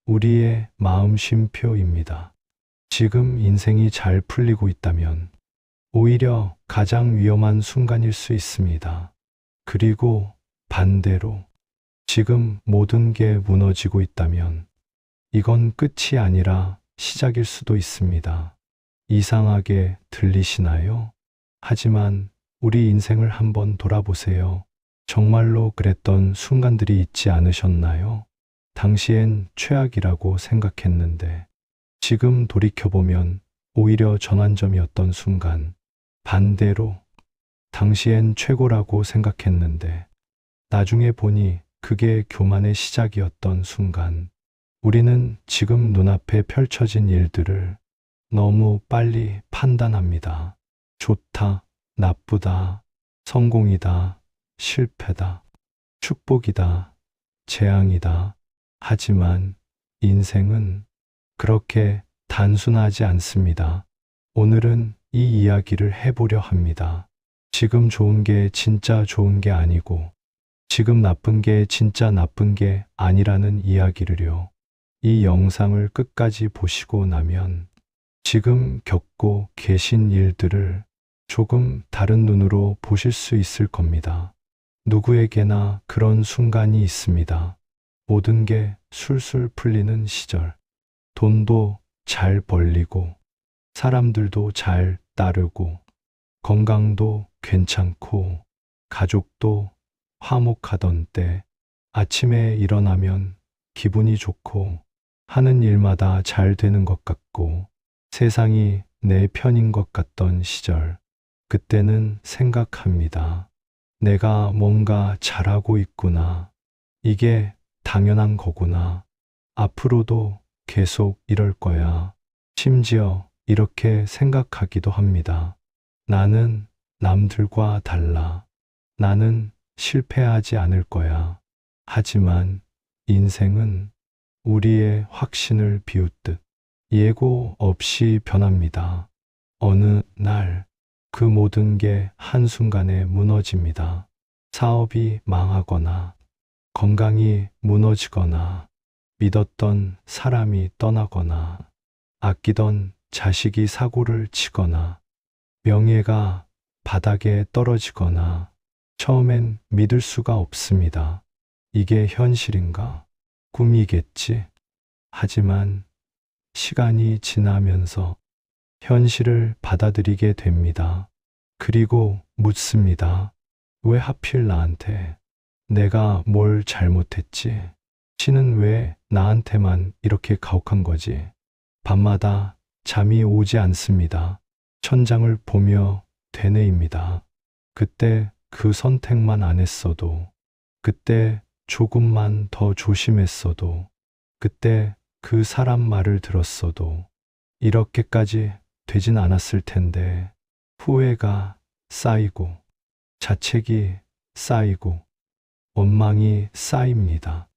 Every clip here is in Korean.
우리의 마음 쉼표입니다. 지금 인생이 잘 풀리고 있다면 오히려 가장 위험한 순간일 수 있습니다. 그리고 반대로 지금 모든 게 무너지고 있다면 이건 끝이 아니라 시작일 수도 있습니다. 이상하게 들리시나요? 하지만 우리 인생을 한번 돌아보세요. 정말로 그랬던 순간들이 있지 않으셨나요? 당시엔 최악이라고 생각했는데 지금 돌이켜보면 오히려 전환점이었던 순간, 반대로 당시엔 최고라고 생각했는데 나중에 보니 그게 교만의 시작이었던 순간, 우리는 지금 눈앞에 펼쳐진 일들을 너무 빨리 판단합니다. 좋다, 나쁘다, 성공이다, 실패다, 축복이다, 재앙이다. 하지만 인생은 그렇게 단순하지 않습니다. 오늘은 이 이야기를 해보려 합니다. 지금 좋은 게 진짜 좋은 게 아니고 지금 나쁜 게 진짜 나쁜 게 아니라는 이야기를요. 이 영상을 끝까지 보시고 나면 지금 겪고 계신 일들을 조금 다른 눈으로 보실 수 있을 겁니다. 누구에게나 그런 순간이 있습니다. 모든 게 술술 풀리는 시절, 돈도 잘 벌리고, 사람들도 잘 따르고, 건강도 괜찮고, 가족도 화목하던 때, 아침에 일어나면 기분이 좋고, 하는 일마다 잘 되는 것 같고, 세상이 내 편인 것 같던 시절, 그때는 생각합니다. 내가 뭔가 잘하고 있구나. 이게 당연한 거구나. 앞으로도 계속 이럴 거야. 심지어 이렇게 생각하기도 합니다. 나는 남들과 달라. 나는 실패하지 않을 거야. 하지만 인생은 우리의 확신을 비웃듯 예고 없이 변합니다. 어느 날 그 모든 게 한순간에 무너집니다. 사업이 망하거나 건강이 무너지거나 믿었던 사람이 떠나거나 아끼던 자식이 사고를 치거나 명예가 바닥에 떨어지거나 처음엔 믿을 수가 없습니다. 이게 현실인가? 꿈이겠지? 하지만 시간이 지나면서 현실을 받아들이게 됩니다. 그리고 묻습니다. 왜 하필 나한테? 내가 뭘 잘못했지? 신은 왜 나한테만 이렇게 가혹한 거지? 밤마다 잠이 오지 않습니다. 천장을 보며 되뇌입니다. 그때 그 선택만 안 했어도, 그때 조금만 더 조심했어도, 그때 그 사람 말을 들었어도 이렇게까지 되진 않았을 텐데 후회가 쌓이고 자책이 쌓이고 원망이 쌓입니다.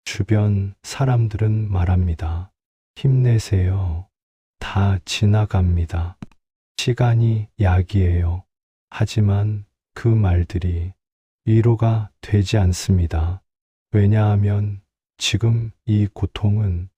주변 사람들은 말합니다. 힘내세요. 다 지나갑니다. 시간이 약이에요. 하지만 그 말들이 위로가 되지 않습니다. 왜냐하면 지금 이 고통은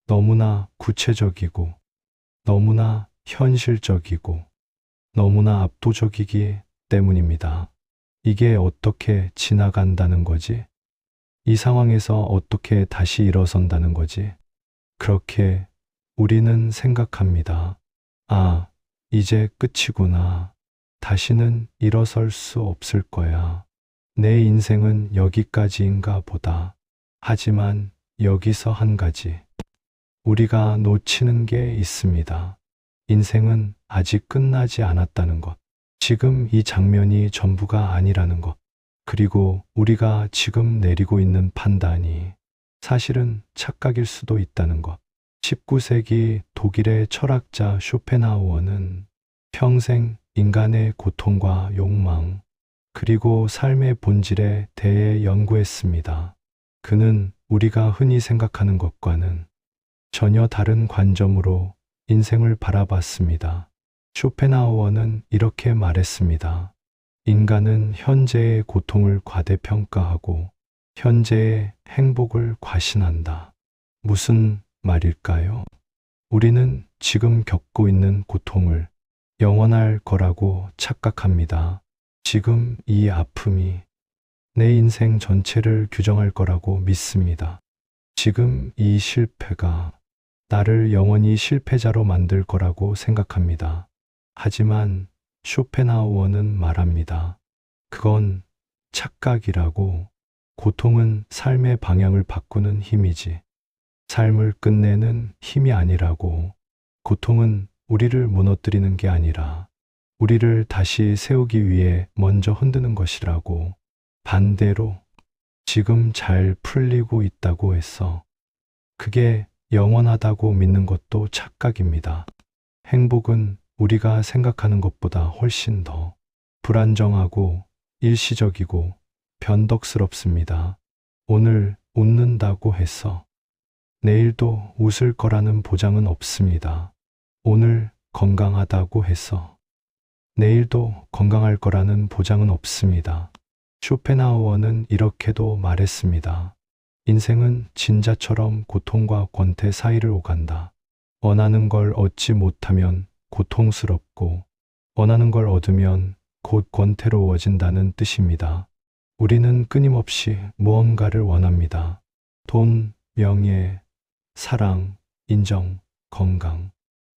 너무나 구체적이고 너무나 현실적이고 너무나 압도적이기 때문입니다. 이게 어떻게 지나간다는 거지? 이 상황에서 어떻게 다시 일어선다는 거지? 그렇게 우리는 생각합니다. 아, 이제 끝이구나. 다시는 일어설 수 없을 거야. 내 인생은 여기까지인가 보다. 하지만 여기서 한 가지. 우리가 놓치는 게 있습니다. 인생은 아직 끝나지 않았다는 것. 지금 이 장면이 전부가 아니라는 것. 그리고 우리가 지금 내리고 있는 판단이 사실은 착각일 수도 있다는 것. 19세기 독일의 철학자 쇼펜하우어는 평생 인간의 고통과 욕망, 그리고 삶의 본질에 대해 연구했습니다. 그는 우리가 흔히 생각하는 것과는 전혀 다른 관점으로 인생을 바라봤습니다. 쇼펜하우어는 이렇게 말했습니다. 인간은 현재의 고통을 과대평가하고 현재의 행복을 과신한다. 무슨 말일까요? 우리는 지금 겪고 있는 고통을 영원할 거라고 착각합니다. 지금 이 아픔이 내 인생 전체를 규정할 거라고 믿습니다. 지금 이 실패가 나를 영원히 실패자로 만들 거라고 생각합니다. 하지만 쇼펜하우어는 말합니다. 그건 착각이라고. 고통은 삶의 방향을 바꾸는 힘이지 삶을 끝내는 힘이 아니라고. 고통은 우리를 무너뜨리는 게 아니라 우리를 다시 세우기 위해 먼저 흔드는 것이라고. 반대로 지금 잘 풀리고 있다고 해서 그게 영원하다고 믿는 것도 착각입니다. 행복은 우리가 생각하는 것보다 훨씬 더 불안정하고 일시적이고 변덕스럽습니다. 오늘 웃는다고 해서 내일도 웃을 거라는 보장은 없습니다. 오늘 건강하다고 해서 내일도 건강할 거라는 보장은 없습니다. 쇼펜하우어는 이렇게도 말했습니다. 인생은 진자처럼 고통과 권태 사이를 오간다. 원하는 걸 얻지 못하면 고통스럽고 원하는 걸 얻으면 곧 권태로워진다는 뜻입니다. 우리는 끊임없이 무언가를 원합니다. 돈, 명예, 사랑, 인정, 건강.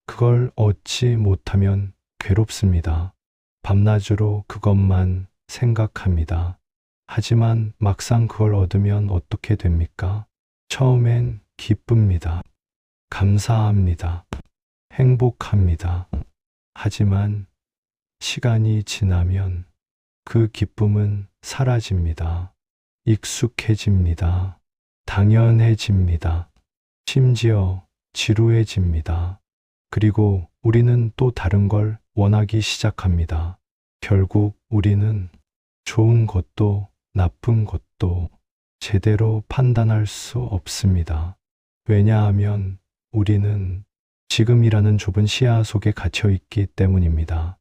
그걸 얻지 못하면 괴롭습니다. 밤낮으로 그것만 생각합니다. 하지만 막상 그걸 얻으면 어떻게 됩니까? 처음엔 기쁩니다. 감사합니다. 행복합니다. 하지만 시간이 지나면 그 기쁨은 사라집니다. 익숙해집니다. 당연해집니다. 심지어 지루해집니다. 그리고 우리는 또 다른 걸 원하기 시작합니다. 결국 우리는 좋은 것도 나쁜 것도 제대로 판단할 수 없습니다. 왜냐하면 우리는 지금이라는 좁은 시야 속에 갇혀 있기 때문입니다.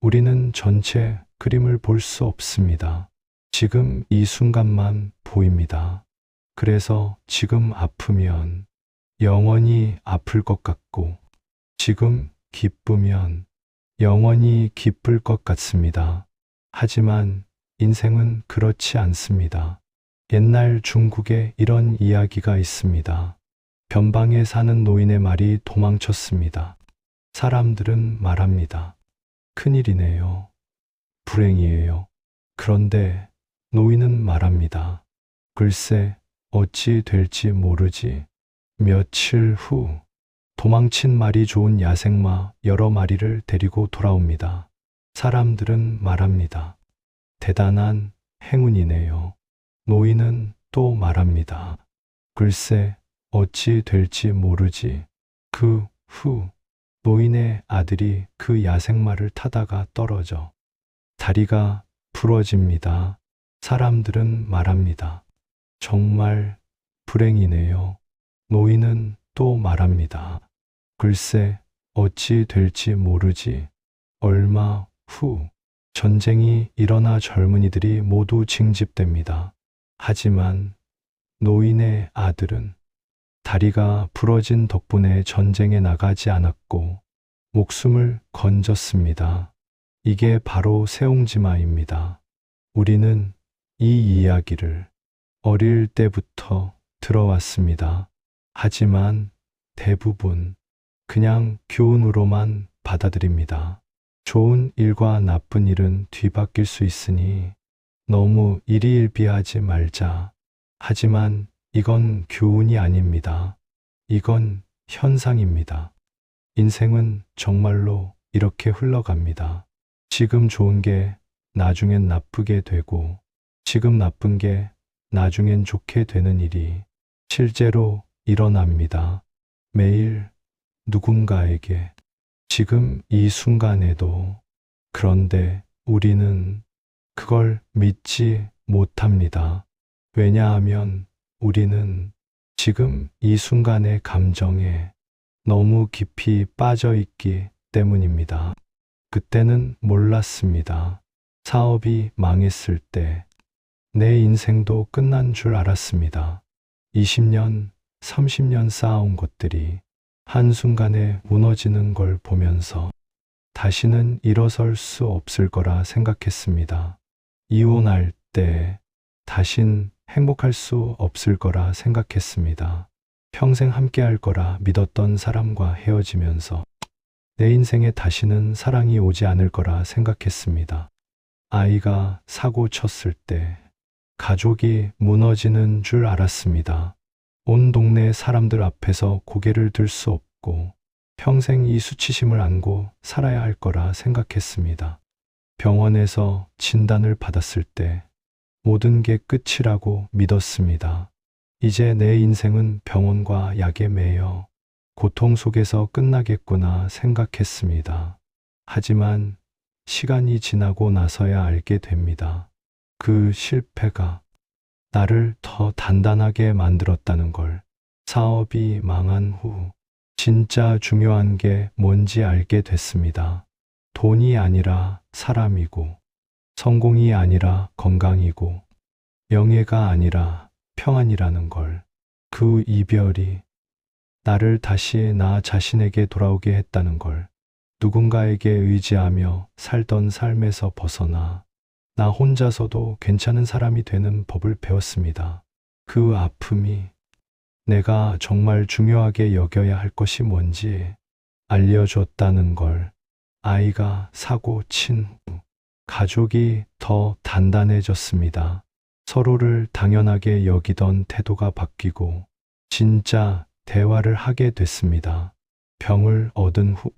우리는 전체 그림을 볼 수 없습니다. 지금 이 순간만 보입니다. 그래서 지금 아프면 영원히 아플 것 같고 지금 기쁘면 영원히 기쁠 것 같습니다. 하지만 인생은 그렇지 않습니다. 옛날 중국에 이런 이야기가 있습니다. 변방에 사는 노인의 말이 도망쳤습니다. 사람들은 말합니다. 큰일이네요. 불행이에요. 그런데 노인은 말합니다. 글쎄, 어찌 될지 모르지. 며칠 후 도망친 말이 좋은 야생마 여러 마리를 데리고 돌아옵니다. 사람들은 말합니다. 대단한 행운이네요. 노인은 또 말합니다. 글쎄, 어찌 될지 모르지. 그 후 노인의 아들이 그 야생마를 타다가 떨어져 다리가 부러집니다. 사람들은 말합니다. 정말 불행이네요. 노인은 또 말합니다. 글쎄, 어찌 될지 모르지. 얼마 후 전쟁이 일어나 젊은이들이 모두 징집됩니다. 하지만 노인의 아들은 다리가 부러진 덕분에 전쟁에 나가지 않았고 목숨을 건졌습니다. 이게 바로 세옹지마입니다. 우리는 이 이야기를 어릴 때부터 들어왔습니다. 하지만 대부분 그냥 교훈으로만 받아들입니다. 좋은 일과 나쁜 일은 뒤바뀔 수 있으니 너무 일희일비하지 말자. 하지만 이건 교훈이 아닙니다. 이건 현상입니다. 인생은 정말로 이렇게 흘러갑니다. 지금 좋은 게 나중엔 나쁘게 되고 지금 나쁜 게 나중엔 좋게 되는 일이 실제로 일어납니다. 매일 누군가에게 지금 이 순간에도. 그런데 우리는 그걸 믿지 못합니다. 왜냐하면 우리는 지금 이 순간의 감정에 너무 깊이 빠져 있기 때문입니다. 그때는 몰랐습니다. 사업이 망했을 때 내 인생도 끝난 줄 알았습니다. 20년 30년 쌓아온 것들이 한순간에 무너지는 걸 보면서 다시는 일어설 수 없을 거라 생각했습니다. 이혼할 때 다신 행복할 수 없을 거라 생각했습니다. 평생 함께 할 거라 믿었던 사람과 헤어지면서 내 인생에 다시는 사랑이 오지 않을 거라 생각했습니다. 아이가 사고 쳤을 때 가족이 무너지는 줄 알았습니다. 온 동네 사람들 앞에서 고개를 들 수 없고 평생 이 수치심을 안고 살아야 할 거라 생각했습니다. 병원에서 진단을 받았을 때 모든 게 끝이라고 믿었습니다. 이제 내 인생은 병원과 약에 매여 고통 속에서 끝나겠구나 생각했습니다. 하지만 시간이 지나고 나서야 알게 됩니다. 그 실패가 나를 더 단단하게 만들었다는 걸. 사업이 망한 후 진짜 중요한 게 뭔지 알게 됐습니다. 돈이 아니라 사람이고, 성공이 아니라 건강이고, 명예가 아니라 평안이라는 걸. 그 이별이 나를 다시 나 자신에게 돌아오게 했다는 걸. 누군가에게 의지하며 살던 삶에서 벗어나 나 혼자서도 괜찮은 사람이 되는 법을 배웠습니다. 그 아픔이 내가 정말 중요하게 여겨야 할 것이 뭔지 알려줬다는 걸. 아이가 사고 친 후 가족이 더 단단해졌습니다. 서로를 당연하게 여기던 태도가 바뀌고 진짜 대화를 하게 됐습니다. 병을 얻은 후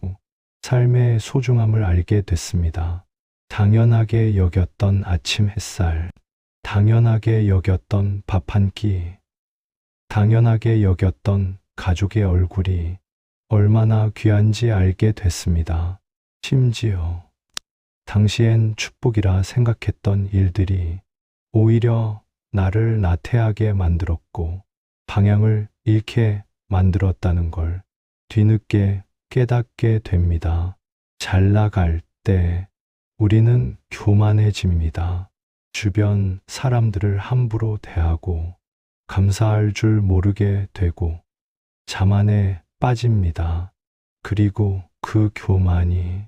삶의 소중함을 알게 됐습니다. 당연하게 여겼던 아침 햇살, 당연하게 여겼던 밥 한 끼, 당연하게 여겼던 가족의 얼굴이 얼마나 귀한지 알게 됐습니다. 심지어 당시엔 축복이라 생각했던 일들이 오히려 나를 나태하게 만들었고 방향을 잃게 만들었다는 걸 뒤늦게 깨닫게 됩니다. 잘 나갈 때 우리는 교만해집니다. 주변 사람들을 함부로 대하고 감사할 줄 모르게 되고 자만에 빠집니다. 그리고 그 교만이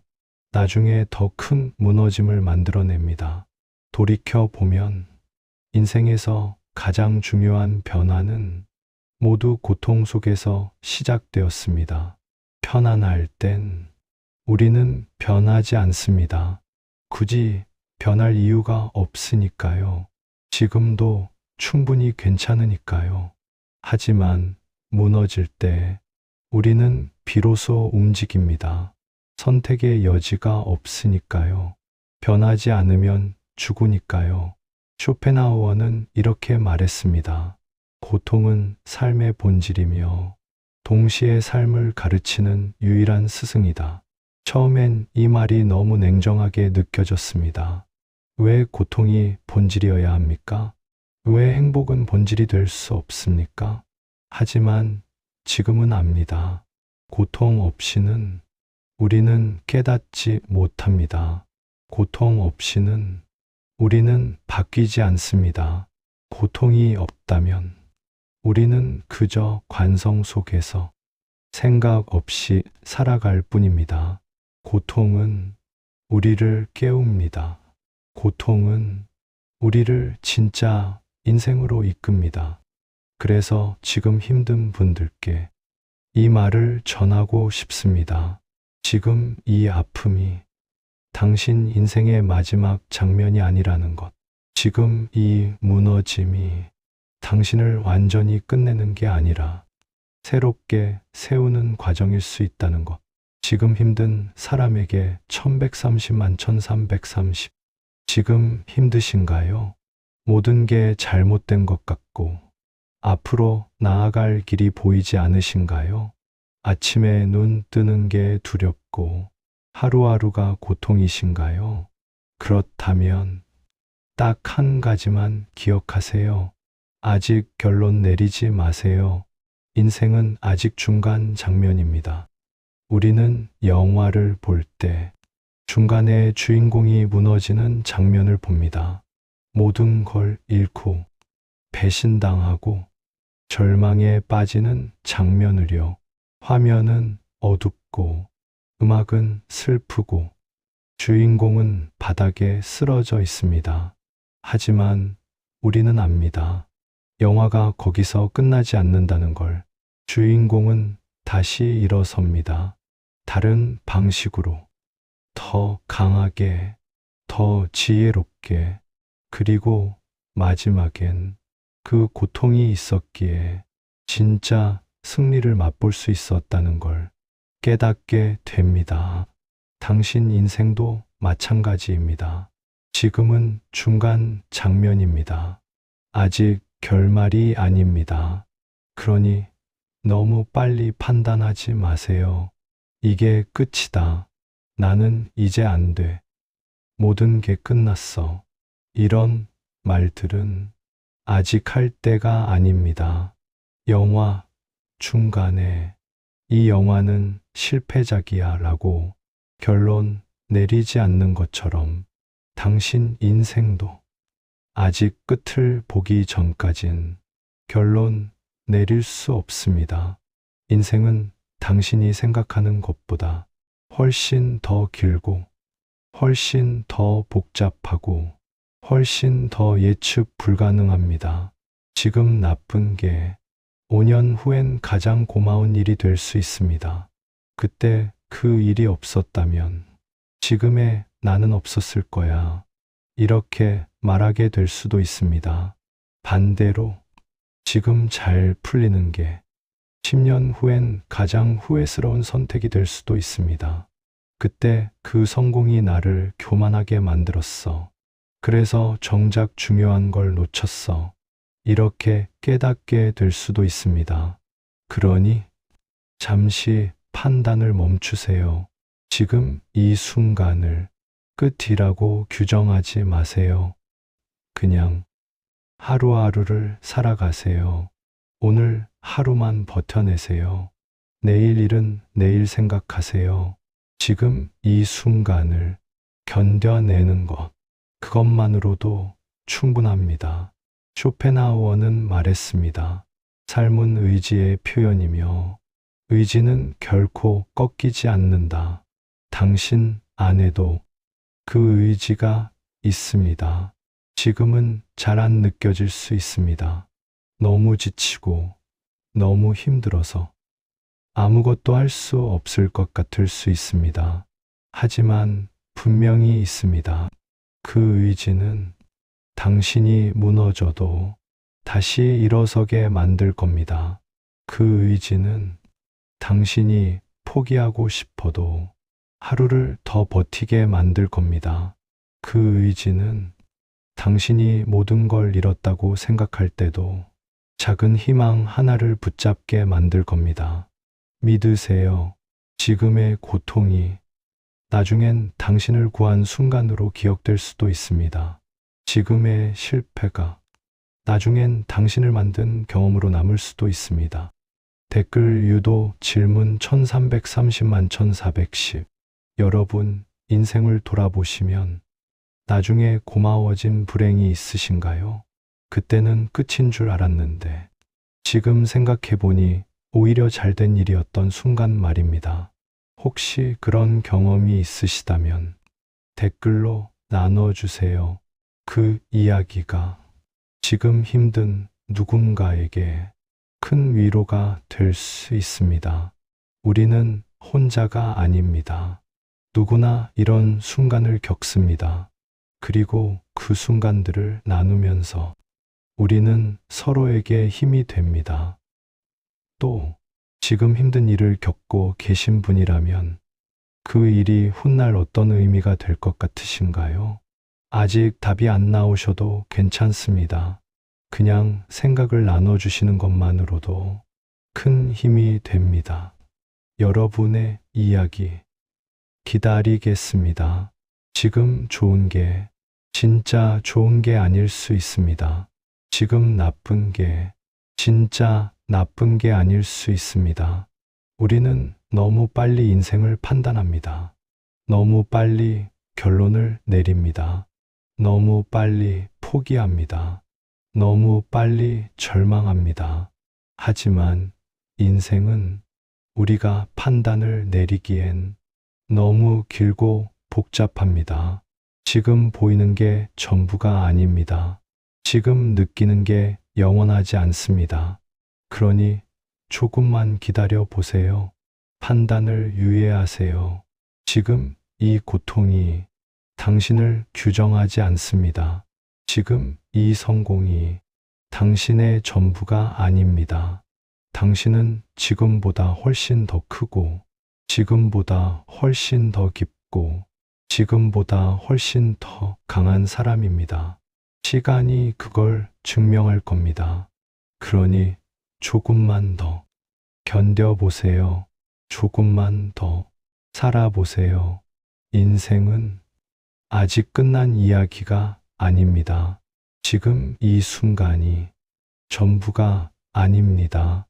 나중에 더 큰 무너짐을 만들어냅니다. 돌이켜 보면 인생에서 가장 중요한 변화는 모두 고통 속에서 시작되었습니다. 편안할 땐 우리는 변하지 않습니다. 굳이 변할 이유가 없으니까요. 지금도 충분히 괜찮으니까요. 하지만 무너질 때 우리는 비로소 움직입니다. 선택의 여지가 없으니까요. 변하지 않으면 죽으니까요. 쇼펜하우어는 이렇게 말했습니다. 고통은 삶의 본질이며 동시에 삶을 가르치는 유일한 스승이다. 처음엔 이 말이 너무 냉정하게 느껴졌습니다. 왜 고통이 본질이어야 합니까? 왜 행복은 본질이 될 수 없습니까? 하지만 지금은 압니다. 고통 없이는 우리는 깨닫지 못합니다. 고통 없이는 우리는 바뀌지 않습니다. 고통이 없다면 우리는 그저 관성 속에서 생각 없이 살아갈 뿐입니다. 고통은 우리를 깨웁니다. 고통은 우리를 진짜 인생으로 이끕니다. 그래서 지금 힘든 분들께 이 말을 전하고 싶습니다. 지금 이 아픔이 당신 인생의 마지막 장면이 아니라는 것. 지금 이 무너짐이 당신을 완전히 끝내는 게 아니라 새롭게 세우는 과정일 수 있다는 것. 지금 힘든 사람에게 1130만 1330. 지금 힘드신가요? 모든 게 잘못된 것 같고 앞으로 나아갈 길이 보이지 않으신가요? 아침에 눈 뜨는 게 두렵고 하루하루가 고통이신가요? 그렇다면 딱 한 가지만 기억하세요. 아직 결론 내리지 마세요. 인생은 아직 중간 장면입니다. 우리는 영화를 볼 때 중간에 주인공이 무너지는 장면을 봅니다. 모든 걸 잃고 배신당하고 절망에 빠지는 장면을요. 화면은 어둡고 음악은 슬프고 주인공은 바닥에 쓰러져 있습니다. 하지만 우리는 압니다. 영화가 거기서 끝나지 않는다는 걸. 주인공은 다시 일어섭니다. 다른 방식으로, 더 강하게, 더 지혜롭게, 그리고 마지막엔 그 고통이 있었기에 진짜 승리를 맛볼 수 있었다는 걸 깨닫게 됩니다. 당신 인생도 마찬가지입니다. 지금은 중간 장면입니다. 아직 결말이 아닙니다. 그러니 너무 빨리 판단하지 마세요. 이게 끝이다. 나는 이제 안 돼. 모든 게 끝났어. 이런 말들은 아직 할 때가 아닙니다. 영화 중간에 이 영화는 실패작이야 라고 결론 내리지 않는 것처럼 당신 인생도 아직 끝을 보기 전까진 결론 내릴 수 없습니다. 인생은 당신이 생각하는 것보다 훨씬 더 길고 훨씬 더 복잡하고 훨씬 더 예측 불가능합니다. 지금 나쁜 게 5년 후엔 가장 고마운 일이 될 수 있습니다. 그때 그 일이 없었다면 지금의 나는 없었을 거야. 이렇게 말하게 될 수도 있습니다. 반대로 지금 잘 풀리는 게 10년 후엔 가장 후회스러운 선택이 될 수도 있습니다. 그때 그 성공이 나를 교만하게 만들었어. 그래서 정작 중요한 걸 놓쳤어. 이렇게 깨닫게 될 수도 있습니다. 그러니 잠시 판단을 멈추세요. 지금 이 순간을 끝이라고 규정하지 마세요. 그냥 하루하루를 살아가세요. 오늘 하루만 버텨내세요. 내일 일은 내일 생각하세요. 지금 이 순간을 견뎌내는 것, 그것만으로도 충분합니다. 쇼펜하우어는 말했습니다. 삶은 의지의 표현이며 의지는 결코 꺾이지 않는다. 당신 안에도 그 의지가 있습니다. 지금은 잘 안 느껴질 수 있습니다. 너무 지치고 너무 힘들어서 아무것도 할 수 없을 것 같을 수 있습니다. 하지만 분명히 있습니다. 그 의지는 당신이 무너져도 다시 일어서게 만들 겁니다. 그 의지는 당신이 포기하고 싶어도 하루를 더 버티게 만들 겁니다. 그 의지는 당신이 모든 걸 잃었다고 생각할 때도 작은 희망 하나를 붙잡게 만들 겁니다. 믿으세요. 지금의 고통이 나중엔 당신을 구한 순간으로 기억될 수도 있습니다. 지금의 실패가 나중엔 당신을 만든 경험으로 남을 수도 있습니다. 댓글 유도 질문 1330만 1410. 여러분, 인생을 돌아보시면 나중에 고마워진 불행이 있으신가요? 그때는 끝인 줄 알았는데 지금 생각해보니 오히려 잘된 일이었던 순간 말입니다. 혹시 그런 경험이 있으시다면 댓글로 나눠주세요. 그 이야기가 지금 힘든 누군가에게 큰 위로가 될 수 있습니다. 우리는 혼자가 아닙니다. 누구나 이런 순간을 겪습니다. 그리고 그 순간들을 나누면서 우리는 서로에게 힘이 됩니다. 또 지금 힘든 일을 겪고 계신 분이라면 그 일이 훗날 어떤 의미가 될 것 같으신가요? 아직 답이 안 나오셔도 괜찮습니다. 그냥 생각을 나눠주시는 것만으로도 큰 힘이 됩니다. 여러분의 이야기 기다리겠습니다. 지금 좋은 게 진짜 좋은 게 아닐 수 있습니다. 지금 나쁜 게 진짜 나쁜 게 아닐 수 있습니다. 우리는 너무 빨리 인생을 판단합니다. 너무 빨리 결론을 내립니다. 너무 빨리 포기합니다. 너무 빨리 절망합니다. 하지만 인생은 우리가 판단을 내리기엔 너무 길고 복잡합니다. 지금 보이는 게 전부가 아닙니다. 지금 느끼는 게 영원하지 않습니다. 그러니 조금만 기다려 보세요. 판단을 유예하세요. 지금 이 고통이 당신을 규정하지 않습니다. 지금 이 성공이 당신의 전부가 아닙니다. 당신은 지금보다 훨씬 더 크고, 지금보다 훨씬 더 깊고, 지금보다 훨씬 더 강한 사람입니다. 시간이 그걸 증명할 겁니다. 그러니 조금만 더 견뎌보세요. 조금만 더 살아보세요. 인생은 아직 끝난 이야기가 아닙니다. 지금 이 순간이 전부가 아닙니다.